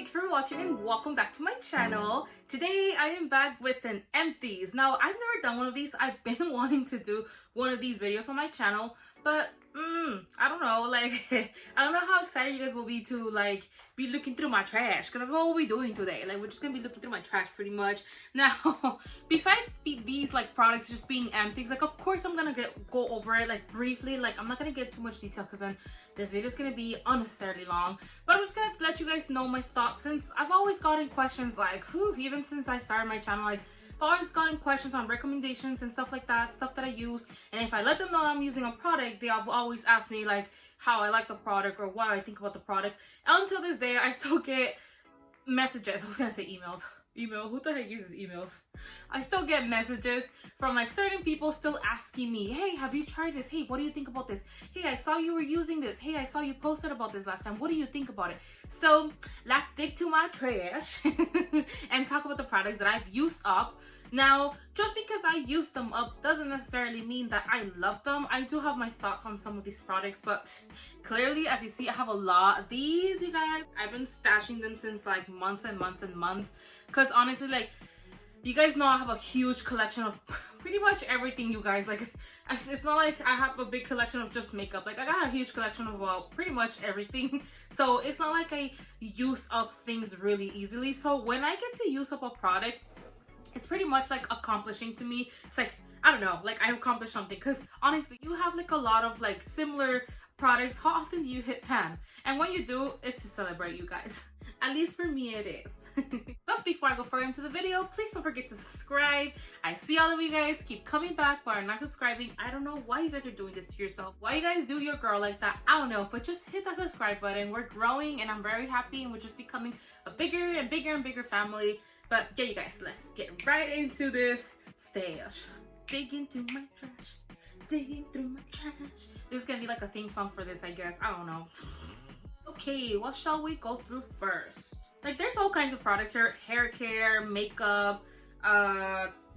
thank you for watching and welcome back to my channel. Today I am back with an Empties. Now I've never done one of these. I've been wanting to do one of these videos on my channel, but I don't know, like I don't know how excited you guys will be to like be looking through my trash, because that's what we'll be doing today. Like we're just gonna be looking through my trash pretty much. Now besides these like products just being empties, like of course I'm gonna go over it like briefly. Like I'm not gonna get too much detail because then this video is gonna be unnecessarily long, but I'm just gonna let you guys know my thoughts, since I've always gotten questions like even since I started my channel. Like I've always gotten questions on recommendations and stuff like that, stuff that I use, and if I let them know I'm using a product, they have always asked me like how I like the product or what I think about the product. And until this day I still get messages. I was gonna say emails. Who the heck uses emails? I still get messages from like certain people still asking me, hey, have you tried this? Hey, what do you think about this? Hey, I saw you were using this. Hey, I saw you posted about this last time. What do you think about it? So let's dig to my trash and talk about the products that I've used up. Now, just because I used them up doesn't necessarily mean that I love them. I do have my thoughts on some of these products, but clearly, as you see, I have a lot of these, you guys. I've been stashing them since like months and months and months, because honestly, like, you guys know I have a huge collection of pretty much everything, you guys. Like, it's not like I have a big collection of just makeup. Like, I got a huge collection of pretty much everything. So it's not like I use up things really easily. So when I get to use up a product, it's pretty much like accomplishing to me. It's like, I don't know, like I accomplished something, because honestly, you have like a lot of like similar products. How often do you hit pan? And when you do, it's to celebrate, you guys. At least for me it is. But before I go further into the video, please don't forget to subscribe. I see all of you guys keep coming back but are not subscribing. I don't know why you guys are doing this to yourself. Why you guys do your girl like that, I don't know, but just hit that subscribe button. We're growing and I'm very happy, and we're just becoming a bigger and bigger and bigger family. But yeah, you guys, let's get right into this stash. Digging through my trash, digging through my trash. This is gonna be like a theme song for this, I guess. I don't know. Okay, what shall we go through first? Like, there's all kinds of products here: hair care, makeup,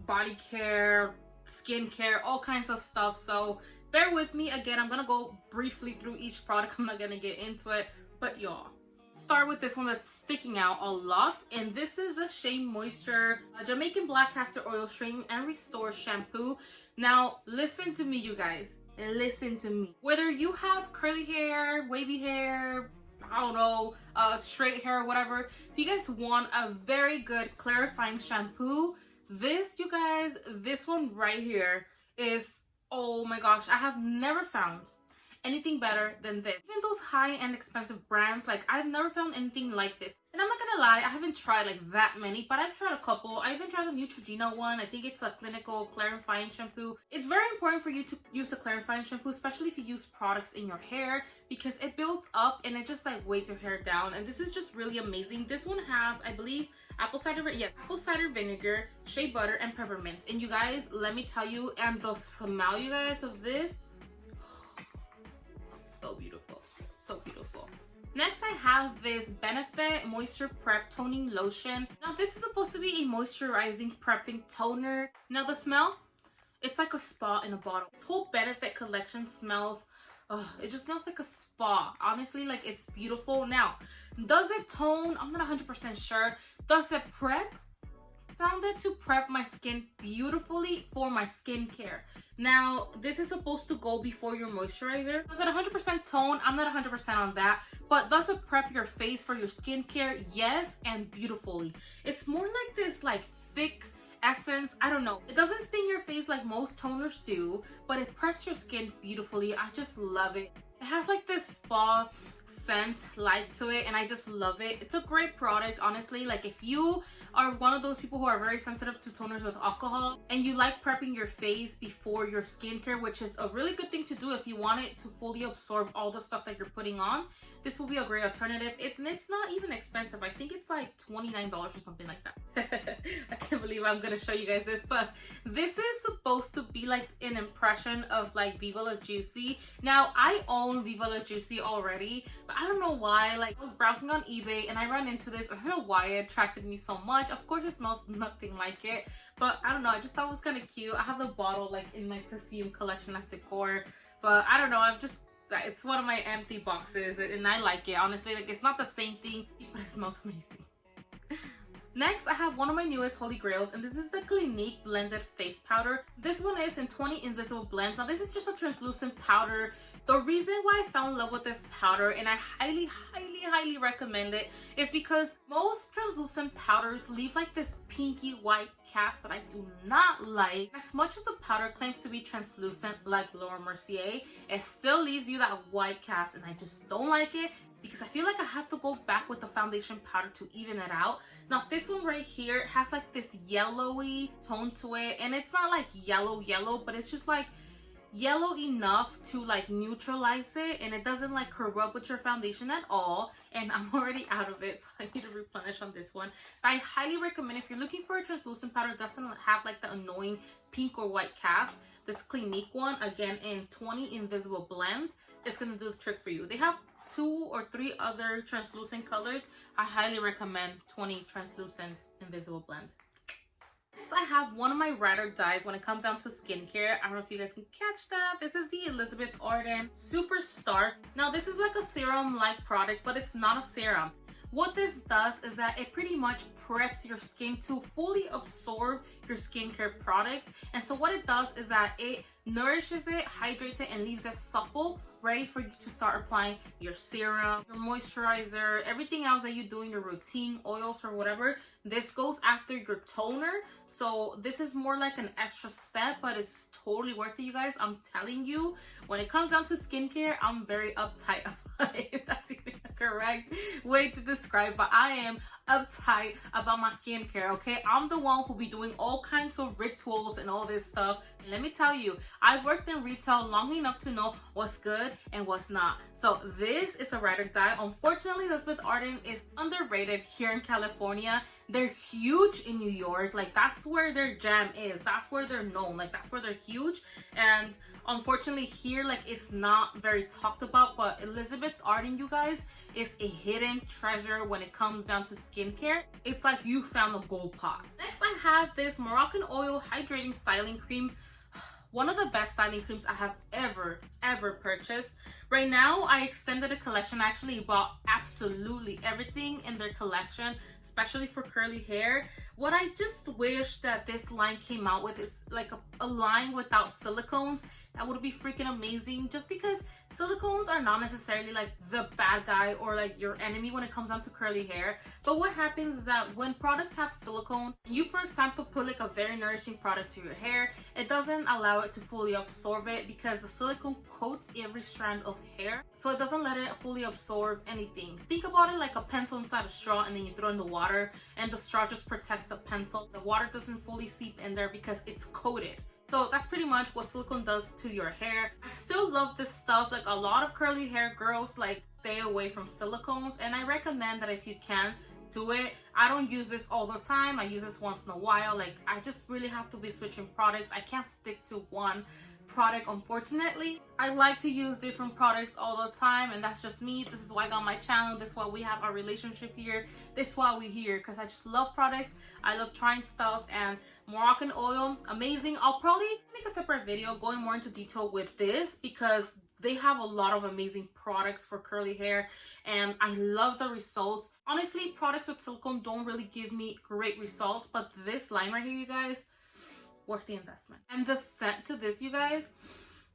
body care, skin care, all kinds of stuff. So bear with me. Again, I'm gonna go briefly through each product. I'm not gonna get into it, but y'all, start with this one that's sticking out a lot, and this is the Shea Moisture Jamaican Black Castor Oil Strain and Restore Shampoo. Now listen to me, you guys, listen to me. Whether you have curly hair, wavy hair, I don't know, straight hair, whatever, if you guys want a very good clarifying shampoo, this, you guys, this one right here is, oh my gosh, I have never found anything better than this. Even those high-end expensive brands, like I've never found anything like this. And I'm not gonna lie, I haven't tried like that many, but I've tried a couple. I even tried the Neutrogena one. I think it's a clinical clarifying shampoo. It's very important for you to use a clarifying shampoo, especially if you use products in your hair, because it builds up and it just like weighs your hair down. And this is just really amazing. This one has, I believe, apple cider vinegar, shea butter, and peppermint. And you guys, let me tell you, and the smell, you guys, of this, so beautiful, so beautiful. Next, I have this Benefit Moisture Prep Toning Lotion. Now this is supposed to be a moisturizing prepping toner. Now the smell, it's like a spa in a bottle. This whole Benefit collection smells, it just smells like a spa. Honestly, like, it's beautiful. Now, does it tone? I'm not 100% sure. Does it prep? Found it to prep my skin beautifully for my skincare. Now, this is supposed to go before your moisturizer. Does it 100% tone? I'm not 100% on that. But does it prep your face for your skincare? Yes, and beautifully. It's more like this like thick essence. I don't know. It doesn't sting your face like most toners do, but it preps your skin beautifully. I just love it. It has like this spa scent light to it, and I just love it. It's a great product, honestly. Like, if you are one of those people who are very sensitive to toners with alcohol and you like prepping your face before your skincare, which is a really good thing to do if you want it to fully absorb all the stuff that you're putting on, this will be a great alternative. It's not even expensive. I think it's like $29 or something like that. I can't believe I'm gonna show you guys this, but this is supposed to be like an impression of like Viva La Juicy. Now, I own Viva La Juicy already, but I don't know why. Like, I was browsing on eBay and I ran into this. I don't know why it attracted me so much. Of course, it smells nothing like it, but I don't know, I just thought it was kind of cute. I have the bottle like in my perfume collection as decor, but I don't know, It's one of my empty boxes and I like it. Honestly, like it's not the same thing, but it smells amazing. Next, I have one of my newest holy grails, and this is the Clinique Blended Face Powder. This one is in 20 Invisible Blends. Now, this is just a translucent powder. The reason why I fell in love with this powder, and I highly recommend it, is because most translucent powders leave like this pinky white cast that I do not like. As much as the powder claims to be translucent like Laura Mercier, it still leaves you that white cast, and I just don't like it, because I feel like I have to go back with the foundation powder to even it out. Now this one right here has like this yellowy tone to it, and it's not like yellow, but it's just like yellow enough to like neutralize it, and it doesn't like corrupt with your foundation at all. And I'm already out of it, so I need to replenish on this one. But I highly recommend, if you're looking for a translucent powder that doesn't have like the annoying pink or white cast, this Clinique one, again in 20 Invisible Blends, it's gonna do the trick for you. They have 2 or 3 other translucent colors. I highly recommend 20 translucent invisible blends. Next, I have one of my ride or dies when it comes down to skincare. I don't know if you guys can catch that. This is the Elizabeth Arden Super Start. Now this is like a serum like product, but it's not a serum. What this does is that it pretty much preps your skin to fully absorb your skincare products. And so what it does is that it nourishes it, hydrates it, and leaves it supple, ready for you to start applying your serum, your moisturizer, everything else that you do in your routine, oils or whatever. This goes after your toner. So this is more like an extra step, but it's totally worth it, you guys. I'm telling you, when it comes down to skincare, I'm very uptight about it, if that's even the correct way to describe, but I am uptight about my skincare, okay? I'm the one who be doing all kinds of rituals and all this stuff. And let me tell you, I've worked in retail long enough to know what's good and what's not. So this is a ride or die. Unfortunately, Elizabeth Arden is underrated here in California. They're huge in New York. Like, that's where their jam is. That's where they're known. Like, that's where they're huge. And unfortunately here, like, it's not very talked about, but Elizabeth Arden, you guys, is a hidden treasure when it comes down to skincare. It's like you found a gold pot. Next, I have this Moroccan Oil Hydrating Styling Cream. One of the best styling creams I have ever purchased. Right now, I extended a collection. I actually bought absolutely everything in their collection, especially for curly hair. What I just wish that this line came out with is like a line without silicones. That would be freaking amazing, just because silicones are not necessarily like the bad guy or like your enemy when it comes down to curly hair. But what happens is that when products have silicone, you, for example, put like a very nourishing product to your hair, it doesn't allow it to fully absorb it because the silicone coats every strand of hair, so it doesn't let it fully absorb anything. Think about it like a pencil inside a straw, and then you throw in the water and the straw just protects the pencil. The water doesn't fully seep in there because it's coated. So that's pretty much what silicone does to your hair. I still love this stuff. Like, a lot of curly hair girls like stay away from silicones, and I recommend that if you can, do it. I don't use this all the time. I use this once in a while. Like, I just really have to be switching products. I can't stick to one product, unfortunately. I like to use different products all the time, and that's just me. This is why I got my channel. This is why we have our relationship here. This is why we're here, because I just love products. I love trying stuff, and Moroccan Oil, amazing. I'll probably make a separate video going more into detail with this, because they have a lot of amazing products for curly hair, and I love the results. Honestly, products with silicone don't really give me great results, but this line right here, you guys, worth the investment. And the scent to this, you guys,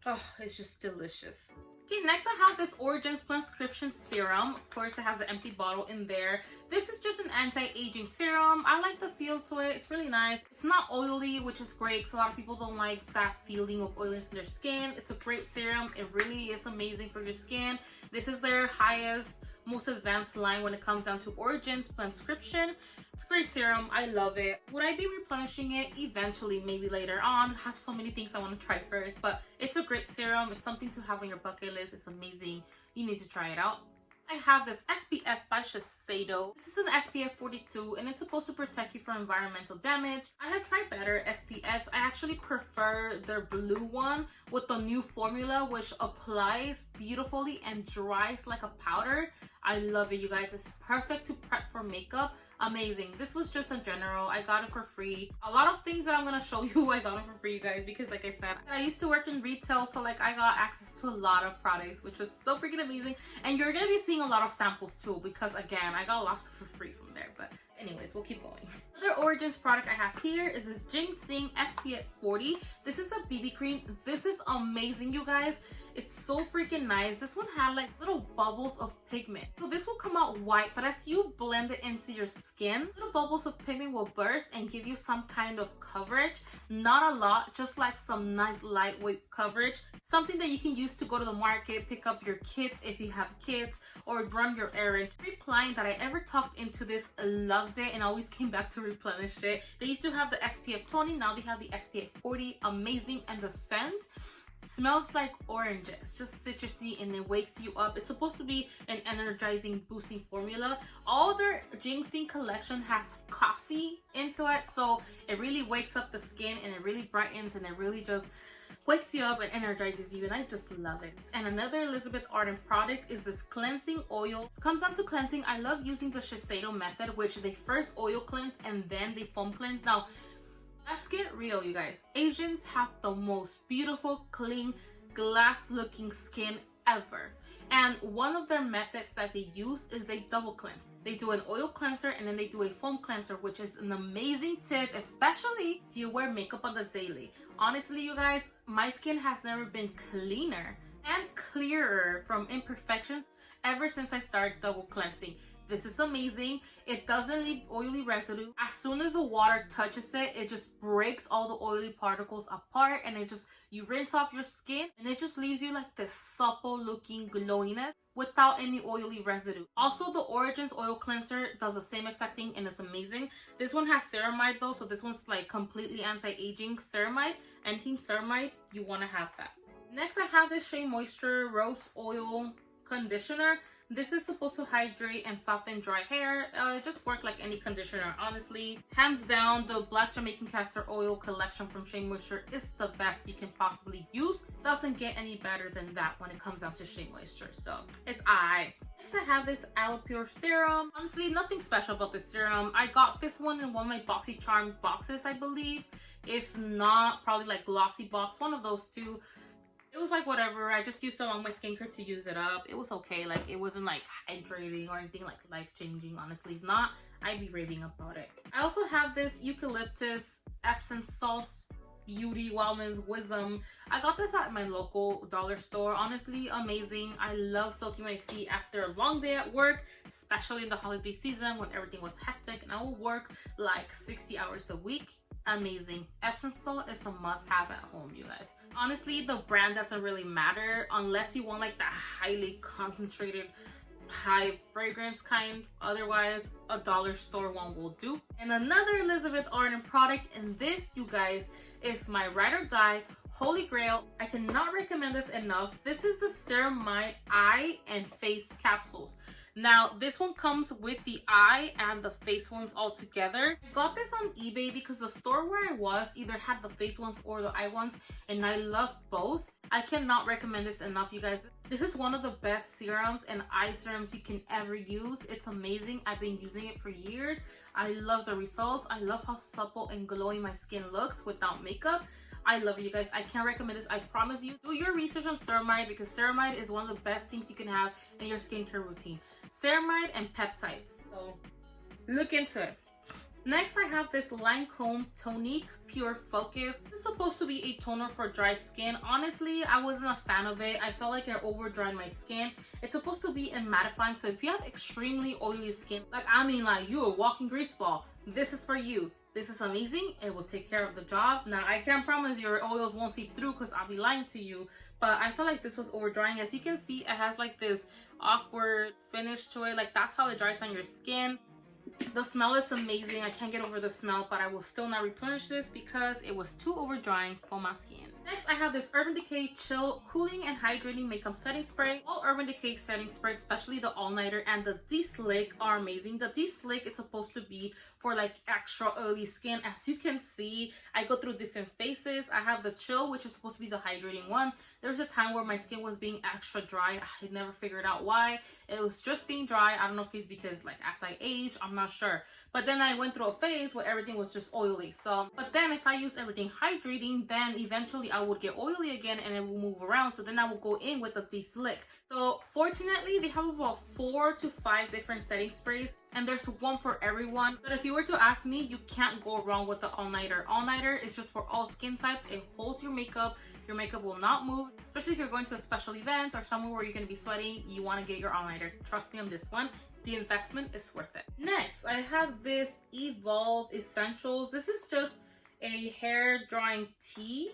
oh, it's just delicious. Okay, next I have this Origins Prescription Serum. Of course, it has the empty bottle in there. This is just an anti-aging serum. I like the feel to it. It's really nice. It's not oily, which is great, because a lot of people don't like that feeling of oiliness in their skin. It's a great serum. It really is amazing for your skin. This is their highest, most advanced line when it comes down to Origins Prescription. It's a great serum. I love it. Would I be replenishing it? Eventually, maybe later on. I have so many things I want to try first, but it's a great serum. It's something to have on your bucket list. It's amazing. You need to try it out. I have this SPF by Shiseido. This is an SPF 42, and it's supposed to protect you from environmental damage. I have tried better SPFs. I actually prefer their blue one with the new formula, which applies beautifully and dries like a powder. I love it, you guys. It's perfect to prep for makeup. Amazing. This was just in general. I got it for free. A lot of things that I'm gonna show you, I got it for free, you guys, because like I said, I used to work in retail, so like I got access to a lot of products, which was so freaking amazing. And you're gonna be seeing a lot of samples too, because again, I got lots for free from there. But anyways, we'll keep going. Another Origins product I have here is this Ginseng SPF 40. This is a BB cream. This is amazing, you guys. It's so freaking nice. This one had like little bubbles of pigment. So this will come out white, but as you blend it into your skin, little bubbles of pigment will burst and give you some kind of coverage. Not a lot, just like some nice lightweight coverage. Something that you can use to go to the market, pick up your kids if you have kids, or run your errands. Every client that I ever talked into this loved it and always came back to replenish it. They used to have the SPF 20, now they have the SPF 40. Amazing. And the scent smells like oranges, just citrusy, and it wakes you up. It's supposed to be an energizing, boosting formula. All their ginseng collection has coffee into it, so it really wakes up the skin and it really brightens and it really just wakes you up and energizes you, and I just love it. And another Elizabeth Arden product is this cleansing oil. Comes down to cleansing, I love using the Shiseido method, which they first oil cleanse and then they foam cleanse. Now, let's get real, you guys. Asians have the most beautiful, clean, glass-looking skin ever. And one of their methods that they use is they double cleanse. They do an oil cleanser and then they do a foam cleanser, which is an amazing tip, especially if you wear makeup on the daily. Honestly, you guys, my skin has never been cleaner and clearer from imperfections ever since I started double cleansing. This is amazing. It doesn't leave oily residue. As soon as the water touches it, it just breaks all the oily particles apart, and you rinse off your skin and it just leaves you like this supple looking glowiness without any oily residue. Also, the Origins oil cleanser does the same exact thing and it's amazing. This one has ceramide though, so this one's like completely anti-aging ceramide. Anything ceramide, you want to have that. Next, I have this Shea Moisture Rose Oil Conditioner. This is supposed to hydrate and soften dry hair. It just works like any conditioner, honestly. Hands down, the Black Jamaican Castor Oil collection from Shea Moisture is the best you can possibly use. Doesn't get any better than that when it comes down to Shea Moisture, so it's aight. Next, I have this Aloe Pure Serum. Honestly, nothing special about this serum. I got this one in one of my BoxyCharm boxes, I believe. If not, probably like Glossy Box, one of those two. It was like whatever. I just used it on my skincare to use it up. It was okay. Like, it wasn't like hydrating or anything like life-changing, honestly. If not, I'd be raving about it. I also have this Eucalyptus Epsom Salts Beauty Wellness Wisdom. I got this at my local dollar store. Honestly, amazing. I love soaking my feet after a long day at work, especially in the holiday season when everything was hectic and I will work like 60 hours a week. Amazing. Epsom salt is a must-have at home, you guys. Honestly, the brand doesn't really matter unless you want like that highly concentrated, high fragrance kind. Otherwise, a dollar store one will do. And another Elizabeth Arden product, and this, you guys, is my ride or die holy grail. I cannot recommend this enough. This is the Ceramide Eye and Face Capsules. Now, this one comes with the eye and the face ones all together. I got this on eBay because the store where I was either had the face ones or the eye ones, and I love both. I cannot recommend this enough, you guys. This is one of the best serums and eye serums you can ever use. It's amazing. I've been using it for years. I love the results. I love how supple and glowing my skin looks without makeup. I love it, you guys. I can't recommend this. I promise you. Do your research on ceramide because ceramide is one of the best things you can have in your skincare routine. Ceramide and peptides. So look into it. Next, I have this Lancome Tonique Pure Focus. This is supposed to be a toner for dry skin. Honestly, I wasn't a fan of it. I felt like it over dried my skin. It's supposed to be a mattifying, so if you have extremely oily skin, like you're a walking grease ball, this is for you. This is amazing. It will take care of the job. Now, I can't promise your oils won't seep through because I'll be lying to you, but I feel like this was over drying. As you can see, it has like this awkward finish to it. Like, that's how it dries on your skin. The smell is amazing. I can't get over the smell, but I will still not replenish this because it was too over drying for my skin. Next, I have this Urban Decay Chill Cooling and Hydrating Makeup Setting Spray. All Urban Decay setting sprays, especially the All Nighter and the De-Slick, are amazing. The De-Slick is supposed to be for like extra oily skin. As you can see, I go through different phases. I have the Chill, which is supposed to be the hydrating one. There was a time where my skin was being extra dry. I never figured out why. It was just being dry. I don't know if it's because like as I age, I'm not sure. But then I went through a phase where everything was just oily. So, but then if I use everything hydrating, then eventually I would get oily again and it will move around. So then I will go in with the de-slick. So fortunately, they have about 4 to 5 different setting sprays, and there's one for everyone. But if you were to ask me, you can't go wrong with the all-nighter. All-nighter is just for all skin types. It holds your makeup. Your makeup will not move, especially if you're going to a special event or somewhere where you're going to be sweating. You want to get your all-nighter. Trust me on this one. The investment is worth it. Next, I have this Evolve Essentials. This is just a hair drying tea.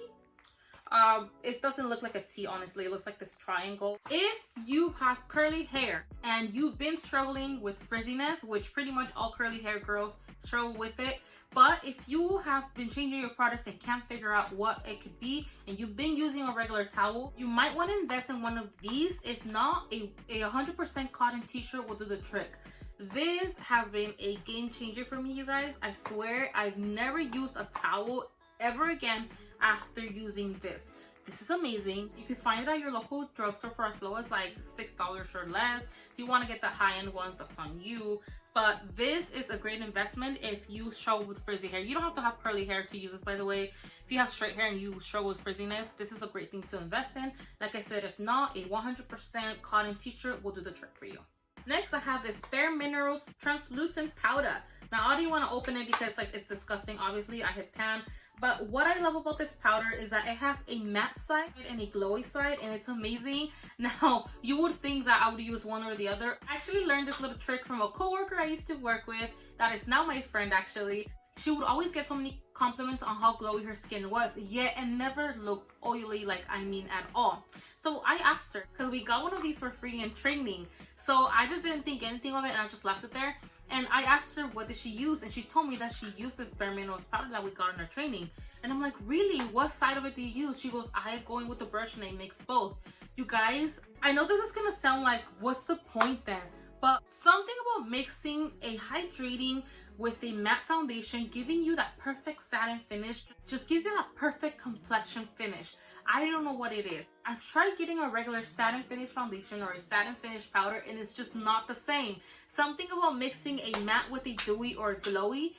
It doesn't look like a T, honestly. It looks like this triangle. If you have curly hair and you've been struggling with frizziness, which pretty much all curly hair girls struggle with it, but if you have been changing your products and can't figure out what it could be, and you've been using a regular towel, you might want to invest in one of these. If not, a 100% cotton t-shirt will do the trick. This has been a game changer for me, you guys. I swear I've never used a towel ever again after using this. This is amazing. You can find it at your local drugstore for as low as like $6 or less. If you want to get the high-end ones, that's on you. But this is a great investment if you struggle with frizzy hair. You don't have to have curly hair to use this, by the way. If you have straight hair and you struggle with frizziness, this is a great thing to invest in. Like I said, if not, a 100% cotton t-shirt will do the trick for you. Next, I have this Bare Minerals translucent powder. Now, I don't want to open it because like it's disgusting. Obviously, I hit pan. But what I love about this powder is that it has a matte side and a glowy side, and it's amazing. Now, you would think that I would use one or the other. I actually learned this little trick from a coworker I used to work with that is now my friend, actually. She would always get so many compliments on how glowy her skin was, yet it never looked oily, like I mean at all. So I asked her, because we got one of these for free in training. So I just didn't think anything of it and I just left it there. And I asked her what did she use, and she told me that she used this Bare Minerals powder that we got in our training. And I'm like, really? What side of it do you use? She goes, I go in with the brush and I mix both. You guys, I know this is gonna sound like, what's the point then? But something about mixing a hydrating with a matte foundation, giving you that perfect satin finish, just gives you that perfect complexion finish. I don't know what it is. I've tried getting a regular satin finish foundation or a satin finish powder and it's just not the same. Something about mixing a matte with a dewy or glowy,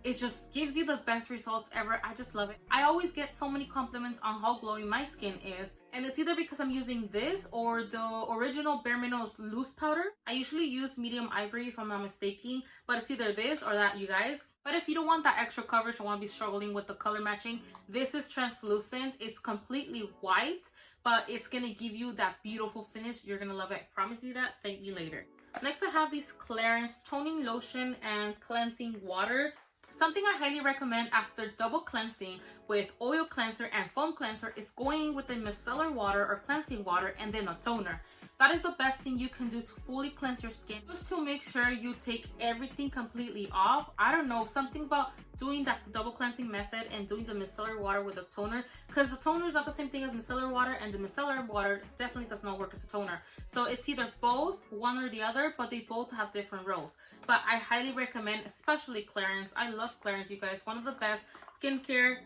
it just gives you the best results ever. I just love it. I always get so many compliments on how glowy my skin is, and it's either because I'm using this or the original Bare Minerals loose powder. I usually use medium ivory if I'm not mistaken, but it's either this or that, you guys. But if you don't want that extra coverage, you want to be struggling with the color matching, this is translucent. It's completely white, but it's gonna give you that beautiful finish. You're gonna love it. I promise you that. Thank me later. Next, I have these Clarins toning lotion and cleansing water. Something I highly recommend after double cleansing with oil cleanser and foam cleanser is going with a micellar water or cleansing water and then a toner. That is the best thing you can do to fully cleanse your skin, just to make sure you take everything completely off. I don't know, something about doing that double cleansing method and doing the micellar water with a toner, because the toner is not the same thing as micellar water, and the micellar water definitely does not work as a toner. So it's either both, one or the other, but they both have different roles. But I highly recommend, especially Clarins. I love Clarins, you guys. One of the best skincare.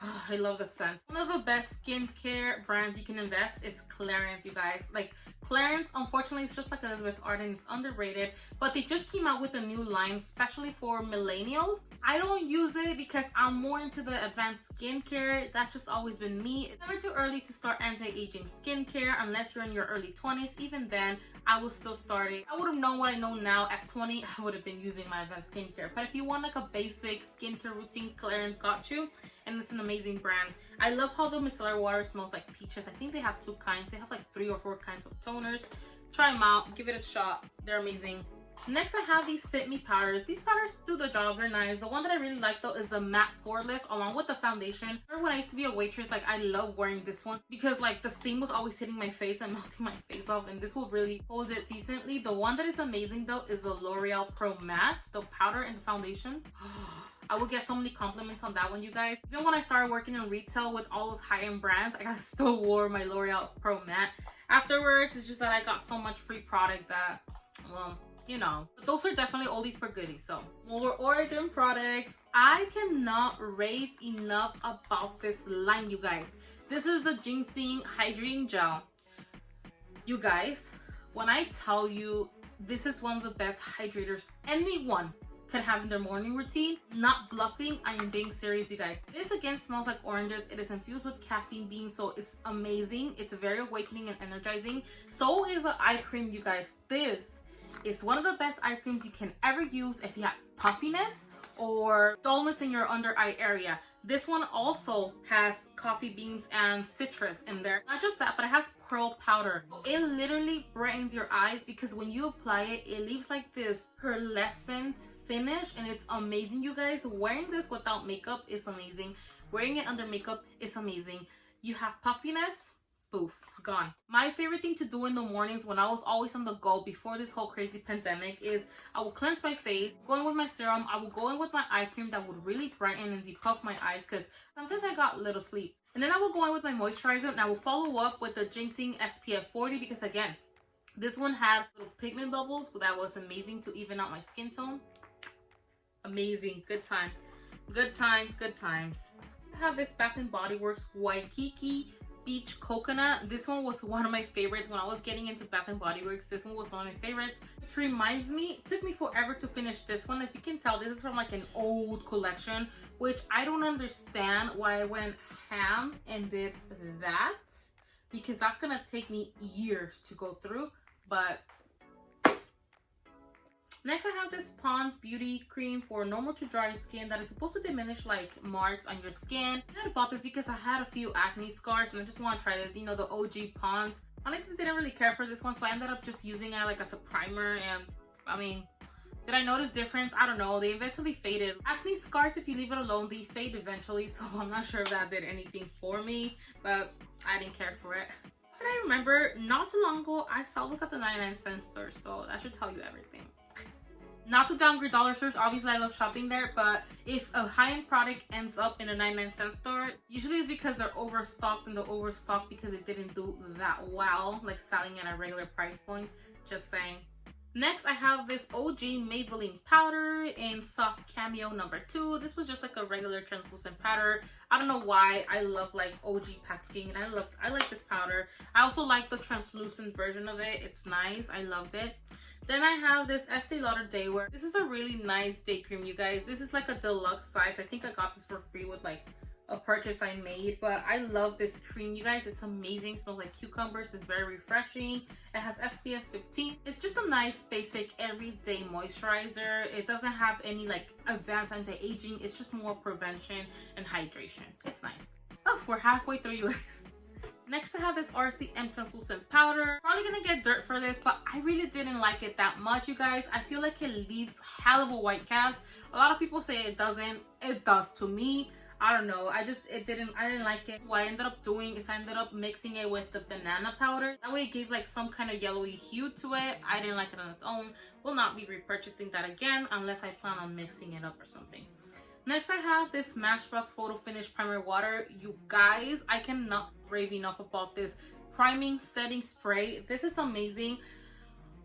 Oh, I love the scent. One of the best skincare brands you can invest is Clarins, you guys. Like, Clarins, unfortunately, it's just like Elizabeth Arden, it's underrated, but they just came out with a new line, especially for millennials. I don't use it because I'm more into the advanced skincare. That's just always been me. It's never too early to start anti-aging skincare unless you're in your early 20s. Even then, I was still starting. I would have known what I know now at 20. I would have been using my advanced skincare. But if you want like a basic skincare routine, Clarins got you. And it's an amazing brand. I love how the micellar water smells like peaches. I think they have 2 kinds. They have like 3 or 4 kinds of toners. Try them out. Give it a shot. They're amazing. Next, I have these Fit Me powders. These powders do the job. They're nice. The one that I really like though is the matte poreless along with the foundation. Remember when I used to be a waitress, like I love wearing this one because like the steam was always hitting my face and melting my face off, and this will really hold it decently. The one that is amazing though is the L'Oreal Pro Matte, the powder and the foundation. I would get so many compliments on that one, you guys. Even when I started working in retail with all those high-end brands, I still wore my L'Oreal Pro Matte. Afterwards, it's just that I got so much free product that, well, you know. But those are definitely oldies but goodies. So, more Origin products. I cannot rave enough about this line, you guys. This is the Ginseng Hydrating Gel. You guys, When I tell you, this is one of the best hydrators anyone can have in their morning routine. Not bluffing, I am being serious, you guys. This again smells like oranges. It is infused with caffeine beans, so it's amazing. It's very awakening and energizing. So is an eye cream, you guys. This is one of the best eye creams you can ever use if you have puffiness or dullness in your under eye area. This one also has coffee beans and citrus in there. Not just that, but it has pearl powder. It literally brightens your eyes because when you apply it, it leaves like this pearlescent finish, and it's amazing, you guys. Wearing this without makeup is amazing. Wearing it under makeup is amazing. You have puffiness, poof, gone. My favorite thing to do in the mornings when I was always on the go before this whole crazy pandemic is I will cleanse my face, go in with my serum. I will go in with my eye cream that would really brighten and depuff my eyes because sometimes I got little sleep. And then I will go in with my moisturizer, and I will follow up with the Ginseng SPF 40 because again, this one had little pigment bubbles, but that was amazing to even out my skin tone. Amazing. Good time. Good times, good times. I have this Bath & Body Works Waikiki Beach Coconut. This one was one of my favorites when I was getting into Bath & Body Works. This one was one of my favorites, which reminds me, it took me forever to finish this one. As you can tell, this is from like an old collection, which I don't understand why I went ham and did that, because that's gonna take me years to go through. But next, I have this Pond's Beauty Cream for normal to dry skin that is supposed to diminish like marks on your skin. I had bought this because I had a few acne scars and I just want to try this. You know, the OG Pond's. Honestly, didn't really care for this one, so I ended up just using it like as a primer. And I mean, did I notice difference? I don't know. They eventually faded. Acne scars, if you leave it alone, they fade eventually. So I'm not sure if that did anything for me, but I didn't care for it. And I remember not too long ago, I saw this at the 99-cent store, so that should tell you everything. Not to downgrade dollar stores, obviously I love shopping there, but if a high-end product ends up in a 99-cent store, usually it's because they're overstocked, and they're overstocked because it didn't do that well, like selling at a regular price point. Just saying. Next, I have this OG Maybelline powder in Soft Cameo number 2. This was just like a regular translucent powder. I don't know why. I love like OG packaging, and I like this powder. I also like the translucent version of it. It's nice. I loved it. Then I have this Estee Lauder Day Wear. This is a really nice day cream, you guys. This is like a deluxe size. I think I got this for free with like a purchase I made, but I love this cream, you guys. It's amazing. It smells like cucumbers. It's very refreshing. It has SPF 15. It's just a nice basic everyday moisturizer. It doesn't have any like advanced anti-aging. It's just more prevention and hydration. It's nice. Oh, we're halfway through, you guys. Next, I have this RCM translucent powder. Probably gonna get dirt for this, but I really didn't like it that much, you guys. I feel like it leaves hell of a white cast. A lot of people say it doesn't. It does to me. I don't know. I didn't like it. What I ended up doing is I ended up mixing it with the banana powder. That way it gave like some kind of yellowy hue to it. I didn't like it on its own. Will not be repurchasing that again unless I plan on mixing it up or something. Next, I have this Smashbox Photo Finish Primer Water. You guys, I cannot rave enough about this priming setting spray. This is amazing.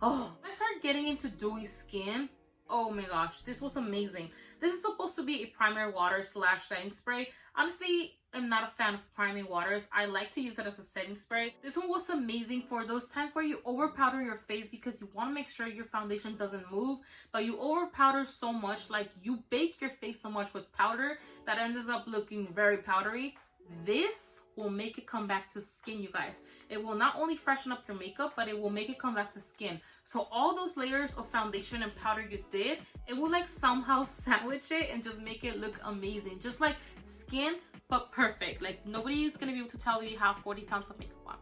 Oh, I started getting into dewy skin. Oh my gosh, this was amazing. This is supposed to be a primer water / setting spray. Honestly, I'm not a fan of priming waters. I like to use it as a setting spray. This one was amazing for those times where you over powder your face because you want to make sure your foundation doesn't move, but you over powder so much, like you bake your face so much with powder that ends up looking very powdery. This will make it come back to skin, you guys. It will not only freshen up your makeup, but it will make it come back to skin. So all those layers of foundation and powder you did, it will like somehow sandwich it and just make it look amazing. Just like skin, but perfect. Like nobody's gonna be able to tell you you have 40 pounds of makeup on.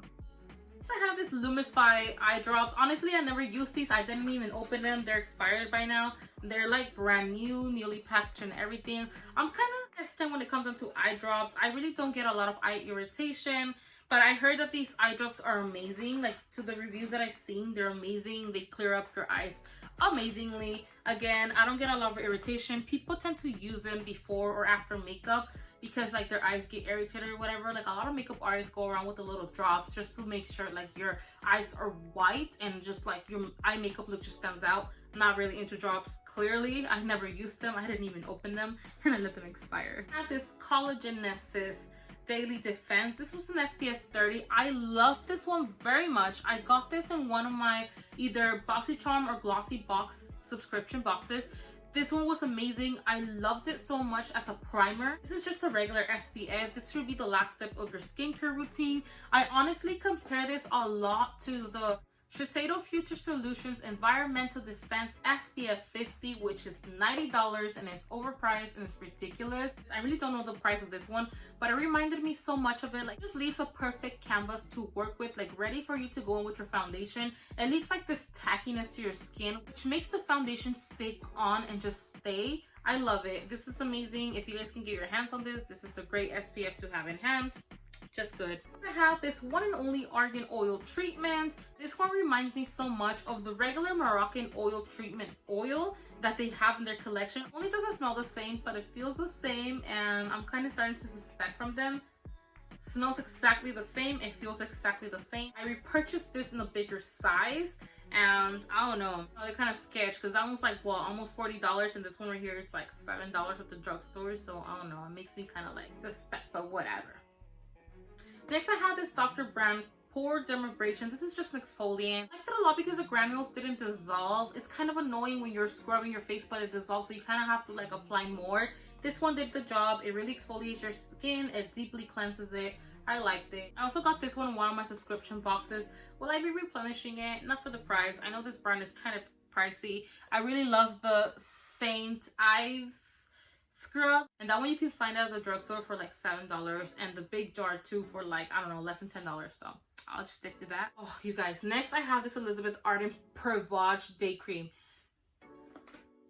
I have this Lumify eye drops. Honestly, I never used these. I didn't even open them. They're expired by now. They're like brand new, newly packaged and everything. I'm kind of hesitant when it comes down to eye drops. I really don't get a lot of eye irritation, but I heard that these eye drops are amazing. Like to the reviews that I've seen, they're amazing. They clear up your eyes amazingly. Again, I don't get a lot of irritation. People tend to use them before or after makeup because like their eyes get irritated or whatever. Like a lot of makeup artists go around with the little drops just to make sure like your eyes are white and just like your eye makeup look just stands out. I'm not really into drops. Clearly, I never used them. I didn't even open them and I let them expire. I have this Collagenesis Daily Defense. This was an SPF 30. I love this one very much. I got this in one of my either BoxyCharm or Glossy Box subscription boxes. This one was amazing. I loved it so much as a primer. This is just a regular SPF. This should be the last step of your skincare routine. I honestly compare this a lot to the Shiseido Future Solutions Environmental Defense SPF 50, which is $90 and it's overpriced and it's ridiculous. I really don't know the price of this one, but it reminded me so much of it. Like, it just leaves a perfect canvas to work with, like ready for you to go in with your foundation. It leaves like this tackiness to your skin, which makes the foundation stick on and just stay. I love it. This is amazing. If you guys can get your hands on this is a great SPF to have in hand. Just good. I have this one and only argan oil treatment. This one reminds me so much of the regular Moroccan oil treatment oil that they have in their collection. Only doesn't smell the same, but it feels the same, and I'm kind of starting to suspect from them. It smells exactly the same, it feels exactly the same. I repurchased this in a bigger size, and I don't know, they're kind of sketch because that one's like, well, almost $40, and this one right here is like $7 at the drugstore. So I don't know, it makes me kind of like suspect, but whatever. Next, I have this Dr. Brand Pore Dermabrasion. This is just an exfoliant. I like that a lot because the granules didn't dissolve. It's kind of annoying when you're scrubbing your face but it dissolves, so you kind of have to like apply more. This one did the job. It really exfoliates your skin. It deeply cleanses it. I liked it. I also got this one in one of my subscription boxes. Will I be replenishing it? Not for the price. I know this brand is kind of pricey. I really love the St. Ives scrub, and that one you can find at the drugstore for like $7, and the big jar too for like, I don't know, less than $10. So I'll just stick to that. Oh, you guys, next I have this Elizabeth Arden Prevage Day Cream.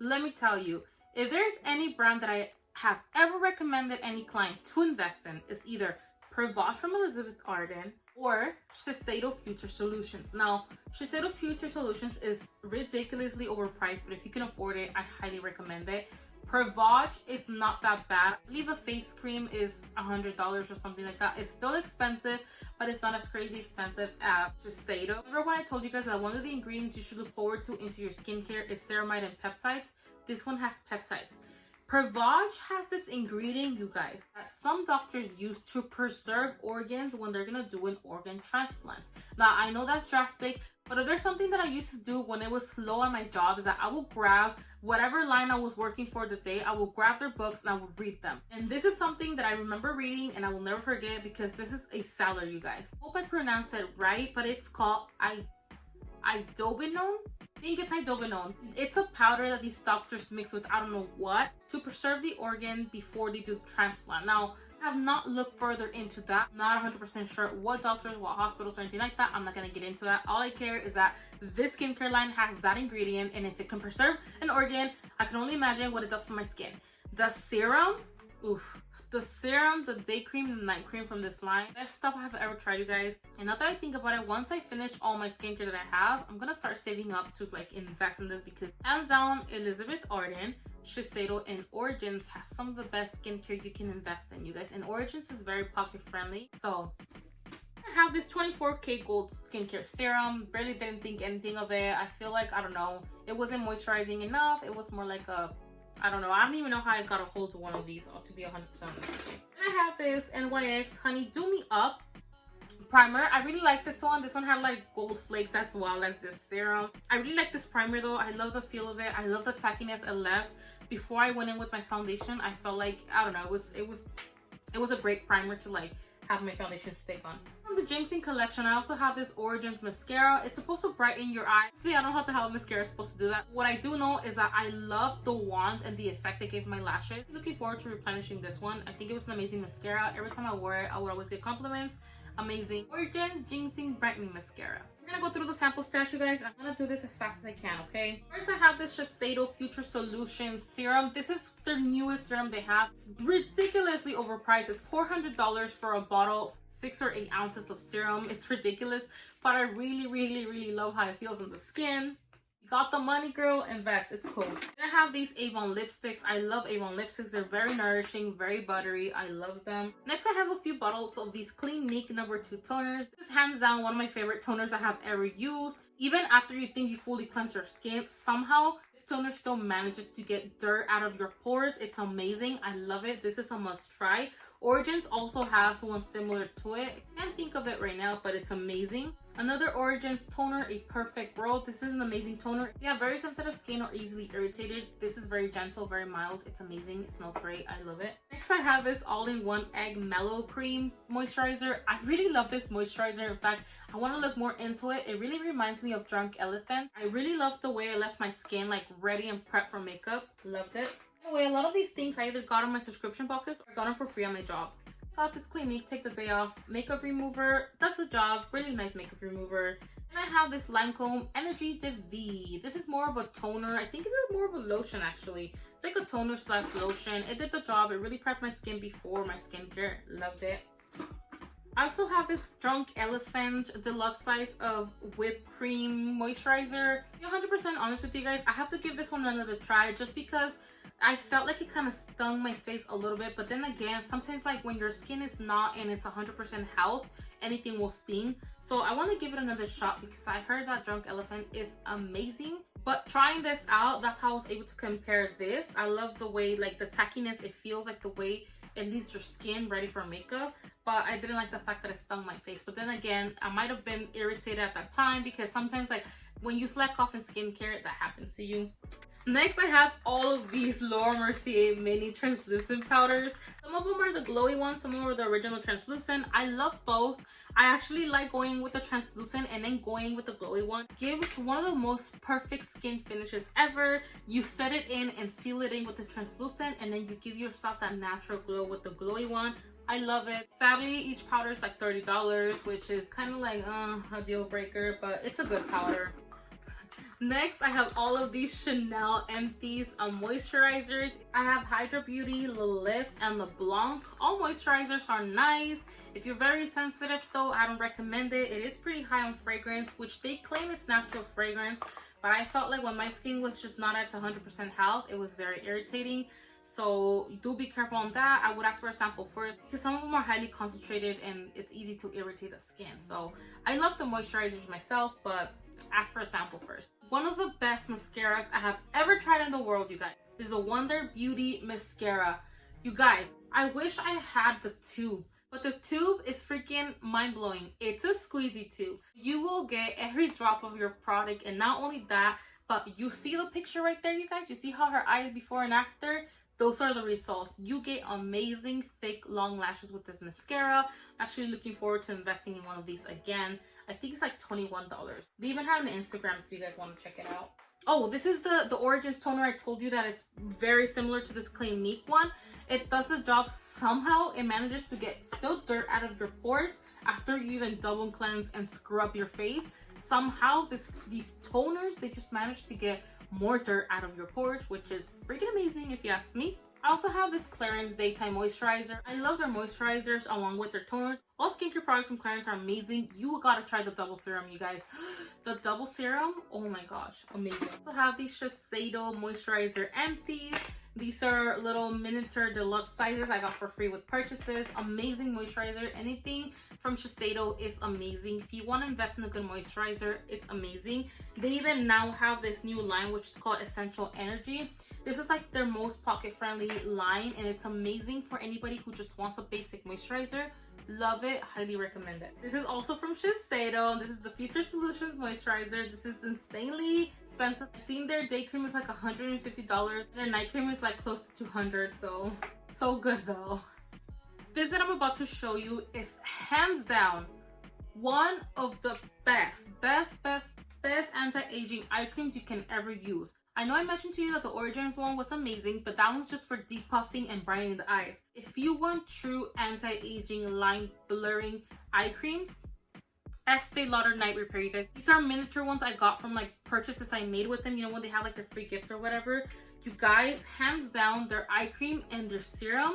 Let me tell you, if there's any brand that I have ever recommended any client to invest in, it's either Prevage from Elizabeth Arden or Shiseido Future Solutions. Now, Shiseido Future Solutions is ridiculously overpriced, but if you can afford it, I highly recommend it. Prevage, it's not that bad. I believe a face cream is $100 or something like that. It's still expensive, but it's not as crazy expensive as Shiseido. Remember when I told you guys that one of the ingredients you should look forward to into your skincare is ceramide and peptides? This one has peptides. Prevage has this ingredient, you guys, that some doctors use to preserve organs when they're gonna do an organ transplant. Now, I know that's drastic, but if there's something that I used to do when it was slow on my job, is that I will grab whatever line I was working for the day, I will grab their books and I will read them. And this is something that I remember reading and I will never forget because this is a seller, you guys. I hope I pronounced it right, but it's called idobenone. I think it's idobenone. It's a powder that these doctors mix with I don't know what to preserve the organ before they do the transplant. Now, I have not looked further into that. I'm not 100% sure what doctors, what hospitals, or anything like that. I'm not gonna get into that. All I care is that this skincare line has that ingredient, and if it can preserve an organ, I can only imagine what it does for my skin. The serum, oof. The serum, the day cream, and the night cream from this line, best stuff I've ever tried, you guys. And now that I think about it, once I finish all my skincare that I have, I'm gonna start saving up to like invest in this because hands down, Elizabeth Arden, Shiseido, and Origins has some of the best skincare you can invest in, you guys. And Origins is very pocket friendly. So I have this 24K Gold skincare serum. Really didn't think anything of it. I feel like, I don't know, it wasn't moisturizing enough. It was more like a, I don't know. I don't even know how I got a hold of one of these, to be 100% honest with you. And I have this NYX Honey Do Me Up primer. I really like this one. This one had like gold flakes as well as this serum. I really like this primer though. I love the feel of it. I love the tackiness it left. Before I went in with my foundation, I felt like, I don't know, it was a great primer to like have my foundation stick on. From the Jinxing collection, I also have this Origins mascara. It's supposed to brighten your eyes. See, I don't know how the hell mascara is supposed to do that. What I do know is that I love the wand and the effect it gave my lashes. Looking forward to replenishing this one. I think it was an amazing mascara. Every time I wore it, I would always get compliments. Amazing. Origins Jinxing Brightening Mascara. We're gonna go through the sample stash, you guys. I'm gonna do this as fast as I can, okay? First, I have this Shiseido Future Solutions serum. This is their newest serum they have. It's ridiculously overpriced. It's $400 for a bottle, 6 or 8 ounces of serum. It's ridiculous, but I really love how it feels on the skin. You got the money, girl, invest. It's cool. Then I have these Avon lipsticks. I love Avon lipsticks. They're very nourishing, very buttery. I love them. Next, I have a few bottles of these Clinique No. 2 toners. This is hands down one of my favorite toners I have ever used. Even after you think you fully cleanse your skin, somehow this toner still manages to get dirt out of your pores. It's amazing. I love it. This is a must try. Origins also has one similar to it. I can't think of it right now, but it's amazing. Another Origins toner, a Perfect World. This is an amazing toner. If you have very sensitive skin or easily irritated, this is very gentle, very mild. It's amazing. It smells great. I love it. Next, I have this all-in-one egg mellow cream moisturizer. I really love this moisturizer. In fact, I want to look more into it. It really reminds me of Drunk Elephant. I really love the way I left my skin like ready and prepped for makeup. Loved it. Anyway, a lot of these things I either got on my subscription boxes or got them for free on my job. Got this Clinique Take the Day Off makeup remover. Does the job. Really nice makeup remover. And I have this Lancome Energy de V. This is more of a toner. I think it is more of a lotion actually. It's like a toner slash lotion. It did the job. It really prepped my skin before my skincare. Loved it. I also have this Drunk Elephant deluxe size of whipped cream moisturizer. To be 100% honest with you guys, I have to give this one another try just because I felt like it kind of stung my face a little bit. But then again, sometimes like when your skin is not and it's 100% health, anything will sting. So I want to give it another shot because I heard that Drunk Elephant is amazing. But trying this out, that's how I was able to compare this. I love the way like the tackiness, it feels like the way it leaves your skin ready for makeup. But I didn't like the fact that it stung my face. But then again, I might have been irritated at that time because sometimes like when you slack off in skincare, that happens to you. Next, I have all of these Laura Mercier mini translucent powders. Some of them are the glowy ones, some of them are the original translucent. I love both. I actually like going with the translucent and then going with the glowy one. Gives one of the most perfect skin finishes ever. You set it in and seal it in with the translucent and then you give yourself that natural glow with the glowy one. I love it. Sadly, each powder is like $30, which is kind of like a deal breaker, but it's a good powder. Next, I have all of these Chanel Empties moisturizers. I have Hydra Beauty, Le Lift, and Le Blanc. All moisturizers are nice. If you're very sensitive though, I don't recommend it. It is pretty high on fragrance, which they claim it's natural fragrance. But I felt like when my skin was just not at 100% health, it was very irritating. So do be careful on that. I would ask for a sample first because some of them are highly concentrated and it's easy to irritate the skin. So I love the moisturizers myself, but ask for a sample first. One of the best mascaras I have ever tried in the world, you guys, is the Wonder Beauty mascara. You guys, I wish I had the tube, but the tube is freaking mind-blowing. It's a squeezy tube. You will get every drop of your product, and not only that, but you see the picture right there, you guys? You see how her eyes before and after? Those are the results. You get amazing thick long lashes with this mascara. I'm actually looking forward to investing in one of these again. I think it's like $21. They even have an Instagram if you guys want to check it out. Oh, this is the Origins toner. I told you that it's very similar to this Clinique one. It does the job somehow. It manages to get still dirt out of your pores after you even double cleanse and scrub your face. Somehow these toners, they just manage to get more dirt out of your pores, which is freaking amazing if you ask me. I also have this Clarins Daytime Moisturizer. I love their moisturizers along with their toners. All skincare products from Clarins are amazing. You gotta try the double serum, you guys. The double serum, oh my gosh, amazing. I also have these Shiseido Moisturizer Empties. These are little miniature deluxe sizes I got for free with purchases. Amazing moisturizer. Anything from Shiseido is amazing. If you want to invest in a good moisturizer, it's amazing. They even now have this new line which is called Essential Energy. This is like their most pocket-friendly line and it's amazing for anybody who just wants a basic moisturizer. Love it, highly recommend it. This is also from Shiseido. This is the Future Solutions Moisturizer. This is insanely expensive. I think their day cream is like $150 and their night cream is like close to $200, so good though. This that I'm about to show you is hands down one of the best anti-aging eye creams you can ever use. I know I mentioned to you that the Origins one was amazing, but that one's just for depuffing and brightening the eyes. If you want true anti-aging line blurring eye creams, Estee Lauder Night Repair, you guys. These are miniature ones I got from like purchases I made with them, you know, when they have like their free gift or whatever. You guys, hands down, their eye cream and their serum,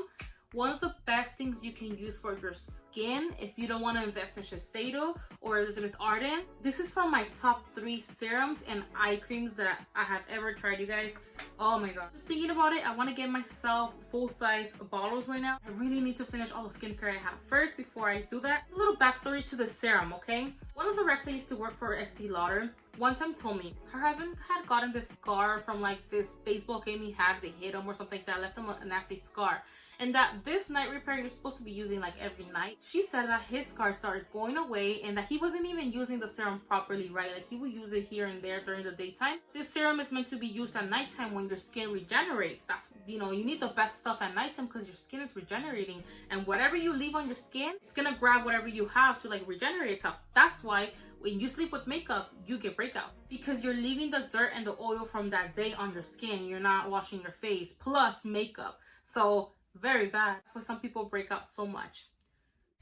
one of the best things you can use for your skin if you don't want to invest in Shiseido or Elizabeth Arden. This is from my top 3 serums and eye creams that I have ever tried, you guys. Oh my god. Just thinking about it, I want to get myself full-size bottles right now. I really need to finish all the skincare I have first before I do that. A little backstory to the serum, okay? One of the reps I used to work for, Estee Lauder, one time told me her husband had gotten this scar from like this baseball game he had. They hit him or something like that, left him a nasty scar. And that this night repair you're supposed to be using like every night. She said that his scar started going away and that he wasn't even using the serum properly, right? Like he would use it here and there during the daytime. This serum is meant to be used at nighttime when your skin regenerates. That's, you know, you need the best stuff at nighttime because your skin is regenerating. And whatever you leave on your skin, it's gonna grab whatever you have to like regenerate itself. That's why when you sleep with makeup, you get breakouts because you're leaving the dirt and the oil from that day on your skin. You're not washing your face plus makeup. So very bad. That's why some people break out so much.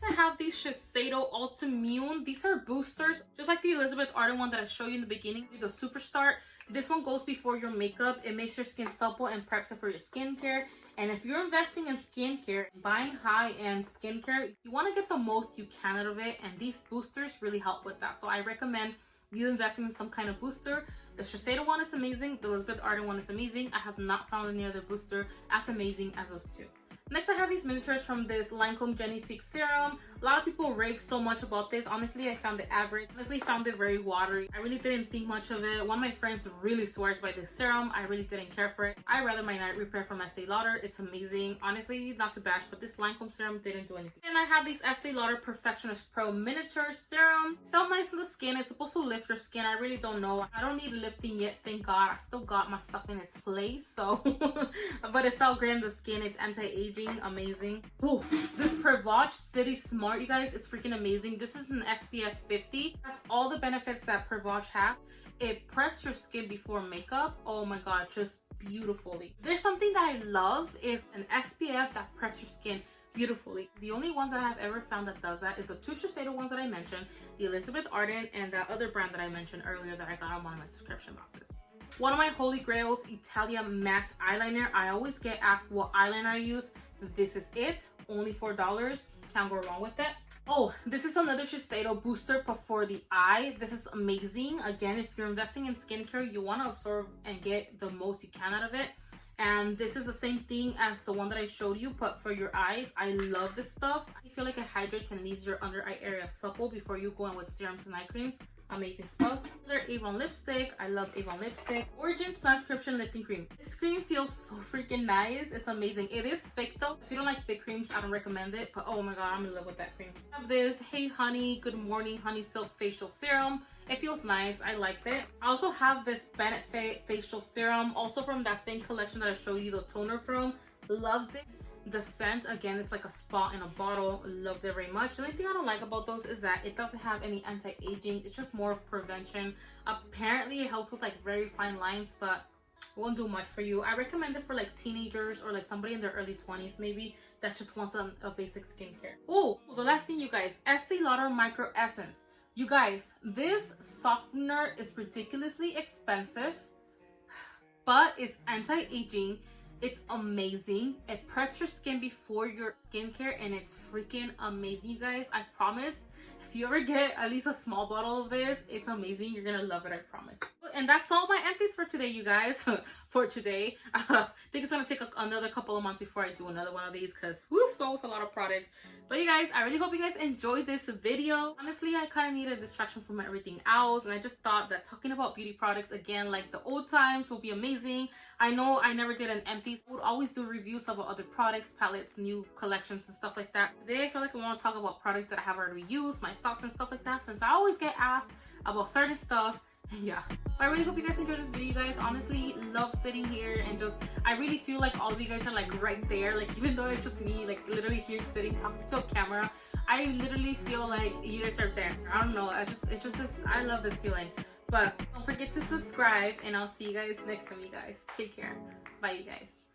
I have these Shiseido Ultimune. These are boosters, just like the Elizabeth Arden one that I showed you in the beginning, the Superstart. This one goes before your makeup. It makes your skin supple and preps it for your skincare. And if you're investing in skincare, buying high-end skincare, you want to get the most you can out of it. And these boosters really help with that. So I recommend you investing in some kind of booster. The Shiseido one is amazing. The Elizabeth Arden one is amazing. I have not found any other booster as amazing as those two. Next, I have these miniatures from this Lancome Genifique Serum. A lot of people rave so much about this. Honestly, I found it average. Honestly, found it very watery. I really didn't think much of it. One of my friends really swears by this serum. I really didn't care for it. I rather my night repair from Estee Lauder. It's amazing. Honestly, not to bash, but this Lancome serum didn't do anything. And I have these Estee Lauder Perfectionist Pro Miniature Serums. Felt nice on the skin. It's supposed to lift your skin. I really don't know. I don't need lifting yet, thank God. I still got my stuff in its place, so. But it felt great on the skin. It's anti-aging. Amazing. Ooh, this Prevage City Smart, you guys, it's freaking amazing. This is an SPF 50. That's all the benefits that Prevage has. It preps your skin before makeup. Oh my god, just beautifully. There's something that I love is an SPF that preps your skin beautifully. The only ones that I have ever found that does that is the two Shiseido ones that I mentioned, the Elizabeth Arden and that other brand that I mentioned earlier that I got on one of my subscription boxes. One of my holy grails, Italia Matte Eyeliner. I always get asked what eyeliner I use. This is it. Only $4. Can't go wrong with that. Oh, this is another Shiseido booster, but for the eye. This is amazing. Again, if you're investing in skincare, you want to absorb and get the most you can out of it. And this is the same thing as the one that I showed you, but for your eyes. I love this stuff. I feel like it hydrates and leaves your under eye area supple before you go in with serums and eye creams. Amazing stuff. Another Avon lipstick. I love Avon lipsticks. Origins Transcription Lifting Cream. This cream feels so freaking nice. It's amazing. It is thick though. If you don't like thick creams, I don't recommend it. But oh my god, I'm in love with that cream. I have this Hey Honey Good Morning Honey Silk Facial Serum. It feels nice. I liked it. I also have this Benefit Facial Serum, also from that same collection that I showed you the toner from. Loved it. The scent, again, it's like a spa in a bottle. Loved it very much. The only thing I don't like about those is that it doesn't have any anti-aging. It's just more of prevention. Apparently it helps with like very fine lines, but it won't do much for you. I recommend it for like teenagers or like somebody in their early 20s maybe that just wants a basic skincare. Oh, the last thing, you guys, Estee Lauder Micro Essence. You guys, this softener is ridiculously expensive, but it's anti-aging. It's amazing. It preps your skin before your skincare and it's freaking amazing, you guys. I promise. If you ever get at least a small bottle of this, it's amazing. You're gonna love it, I promise. And that's all my empties for today, you guys. For today. I think it's gonna take another couple of months before I do another one of these because woof, that was a lot of products. But you guys, I really hope you guys enjoyed this video. Honestly, I kind of needed a distraction from everything else, and I just thought that talking about beauty products again like the old times will be amazing. I know I never did an empties. I would always do reviews about other products, palettes, new collections and stuff like that. Today I feel like I want to talk about products that I have already used, my thoughts and stuff like that, since I always get asked about certain stuff. Yeah, but I really hope you guys enjoyed this video, you guys. Honestly, love sitting here and just, I really feel like all of you guys are like right there, like even though it's just me like literally here sitting talking to a camera, I literally feel like you guys are there. I don't know, it's just this, I love this feeling. But don't forget to subscribe and I'll see you guys next time, you guys. Take care. Bye, you guys.